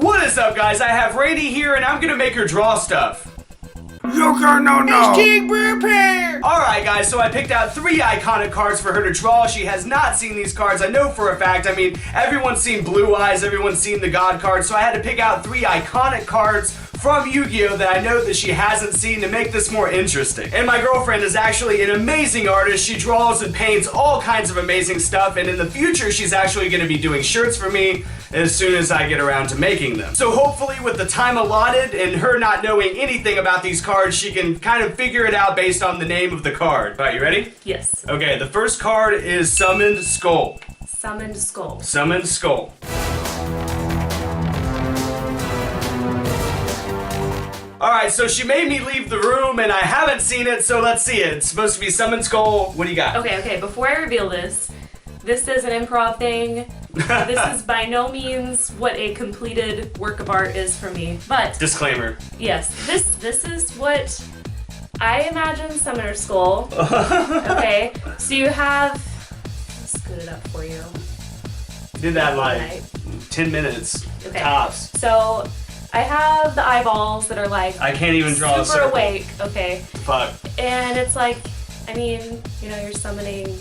What is up, guys? I have Rainy here, and I'm gonna make her draw stuff. YugiNoNo. Alright guys, so I picked out 3 iconic cards for her to draw. She has not seen these cards, I know for a fact. I mean, everyone's seen Blue Eyes, everyone's seen the God card, so I had to pick out 3 iconic cards from Yu-Gi-Oh! That I know that she hasn't seen to make this more interesting. And my girlfriend is actually an amazing artist. She draws and paints all kinds of amazing stuff, and in the future she's actually going to be doing shirts for me as soon as I get around to making them. So hopefully with the time allotted and her not knowing anything about these cards, she can kind of figure it out based on the name of the card. Alright, you ready? Yes. Okay, the first card is Summoned Skull. Summoned Skull. Summoned Skull. Alright, so she made me leave the room and I haven't seen it, so let's see it. It's supposed to be Summoned Skull. What do you got? Okay, before I reveal this is an improv thing. This is by no means what a completed work of art is for me, but... Disclaimer. Yes, this is what I imagine Summoner Skull. Okay, so you have... I'll scoot it up for you. Did that in like 10 minutes, okay. Tops. So I have the eyeballs that are like... I can't even draw a circle. Super awake, okay. Fuck. And it's like, I mean, you know, you're summoning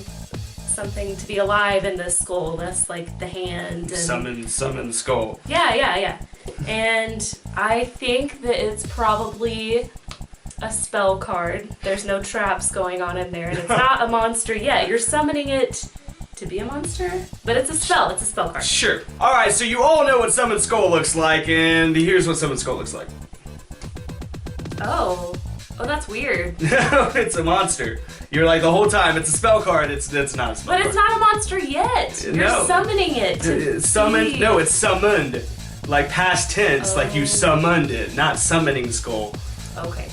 something to be alive in this skull. That's like the hand. And Summon skull. Yeah. And I think that it's probably a spell card. There's no traps going on in there, and it's not a monster yet. You're summoning it to be a monster, but it's a spell. It's a spell card. Sure. All right, so you all know what Summon Skull looks like, and here's what Summon Skull looks like. Oh, that's weird. It's a monster. You're like the whole time, it's a spell card, it's not a spell card. But it's not a monster yet. You're summoning it to summoned. No, it's summoned. Like past tense, like you summoned it, not summoning skull. Okay.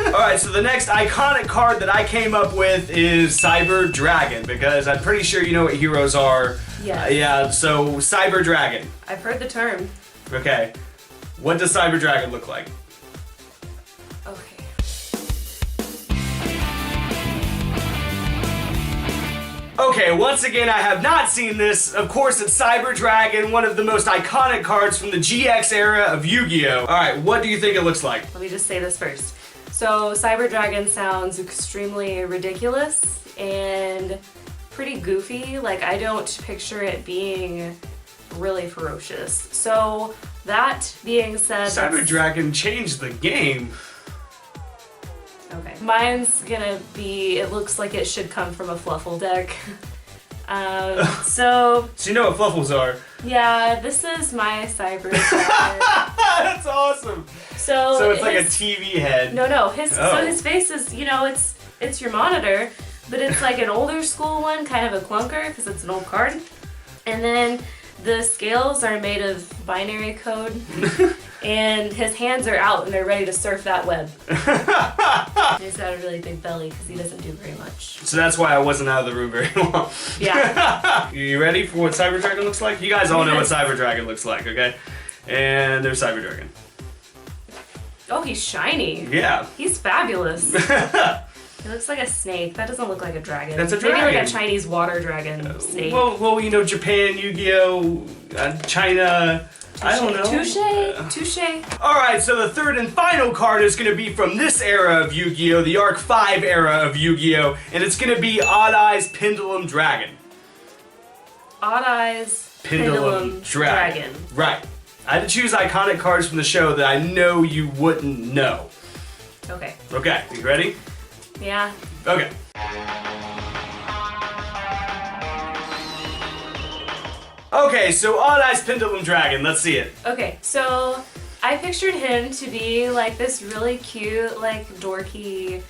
Alright, so the next iconic card that I came up with is Cyber Dragon, because I'm pretty sure you know what heroes are. Yeah. Yeah, so Cyber Dragon. I've heard the term. Okay. What does Cyber Dragon look like? Okay. Okay, once again, I have not seen this. Of course, it's Cyber Dragon, one of the most iconic cards from the GX era of Yu-Gi-Oh! Alright, what do you think it looks like? Let me just say this first. So, Cyber Dragon sounds extremely ridiculous and pretty goofy. Like, I don't picture it being really ferocious. So, that being said... Cyber Dragon changed the game. Okay. Mine's gonna be, it looks like it should come from a Fluffle deck. So you know what Fluffles are? Yeah, this is my Cyber Dragon. That's awesome! So it's like a TV head. No, so his face is, you know, it's your monitor, but it's like an older school one, kind of a clunker, because it's an old card. And then the scales are made of binary code, and his hands are out and they're ready to surf that web. He's got a really big belly because he doesn't do very much. So that's why I wasn't out of the room very long. Yeah. You ready for what Cyber Dragon looks like? You guys all know what Cyber Dragon looks like, okay? And there's Cyber Dragon. Oh, he's shiny. Yeah. He's fabulous. He looks like a snake. That doesn't look like a dragon. That's a dragon. Maybe like a Chinese water dragon snake. Well, you know, Japan, Yu-Gi-Oh, China, I don't know. Touche. Alright, so the third and final card is going to be from this era of Yu-Gi-Oh, the Arc 5 era of Yu-Gi-Oh, and it's going to be Odd Eyes Pendulum Dragon. Odd Eyes Pendulum Dragon. Right. I had to choose iconic cards from the show that I know you wouldn't know. Okay. Okay, you ready? Yeah. Okay. Okay, so Odd Eyes Pendulum Dragon, let's see it. Okay, so I pictured him to be like this really cute, like dorky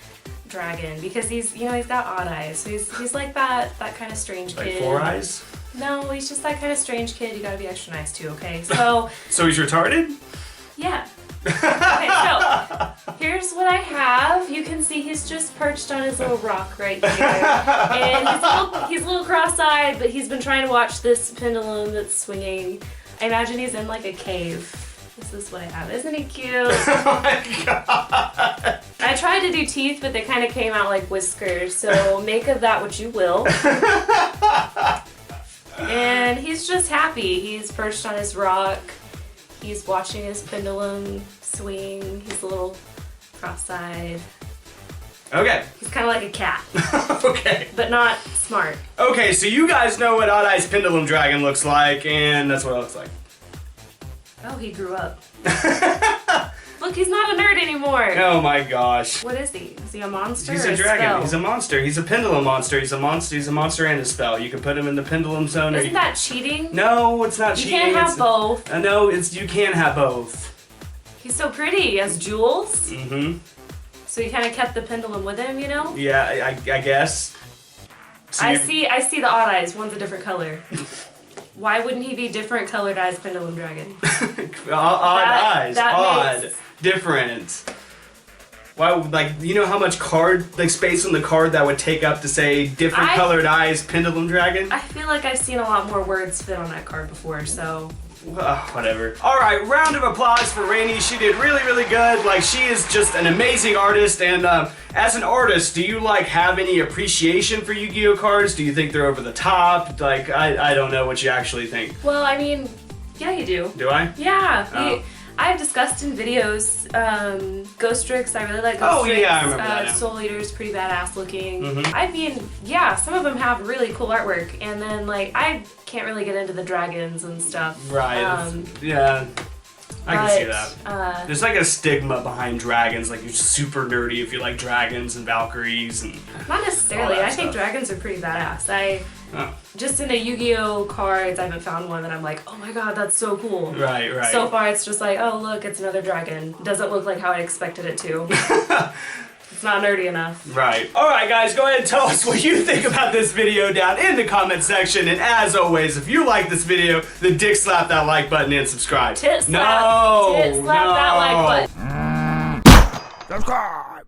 dragon because he's, you know, he's got odd eyes. So he's like that kind of strange kid. Like 4 eyes? No, he's just that kind of strange kid. You gotta be extra nice too, okay? So So he's retarded? Yeah. Okay, so here's what I have. You can see he's just perched on his little rock right here. And he's a little cross-eyed, but he's been trying to watch this pendulum that's swinging. I imagine he's in like a cave. This is what I have. Isn't he cute? Oh my god. I tried to do teeth, but they kind of came out like whiskers, so make of that what you will. And he's just happy. He's perched on his rock. He's watching his pendulum swing. He's a little cross-eyed. Okay. He's kind of like a cat. Okay. But not smart. Okay, so you guys know what Odd Eye's Pendulum Dragon looks like, and that's what it looks like. Oh, he grew up. Look, he's not a nerd anymore. Oh my gosh. What is he? Is he a monster? He's or a dragon. spell? He's a monster. He's a pendulum monster. He's a monster and a spell. You can put him in the pendulum zone. Isn't that cheating? No, it's not You cheating. can't have both. No, you can't have both. He's so pretty. He has jewels. Mm-hmm. So he kind of kept the pendulum with him, you know? Yeah, I guess. So I see the odd eyes. One's a different color. Why wouldn't he be different colored eyes Pendulum Dragon? Odd eyes. That Odd. makes... Different. Why, like, you know how much space on the card that would take up to say different colored eyes Pendulum Dragon? I feel like I've seen a lot more words fit on that card before, so... Whatever. Alright, round of applause for Rainy. She did really, really good. Like, she is just an amazing artist, and as an artist, do you, like, have any appreciation for Yu-Gi-Oh cards? Do you think they're over the top? Like, I don't know what you actually think. Well, I mean, yeah, you do. Do I? Yeah. Oh. I've discussed in videos, Ghost Tricks, I really like Ghost Oh, Tricks. yeah, I remember that now. Soul Eater's pretty badass looking. Mhm. I mean, yeah, some of them have really cool artwork, and then, like, I can't really get into the dragons and stuff. Right. Yeah. I can see that. There's like a stigma behind dragons, like you're super nerdy if you like dragons and Valkyries and... Not necessarily. all that I think stuff. dragons are pretty badass. Just in a Yu-Gi-Oh cards, I haven't found one that I'm like, oh my god, that's so cool. Right. So far, it's just like, oh look, it's another dragon. Doesn't look like how I expected it to. It's not nerdy enough. Right. Alright guys, go ahead and tell us what you think about this video down in the comment section. And as always, if you like this video, then dick slap that like button and subscribe. Tit slap. No! Tit slap that like button. Subscribe!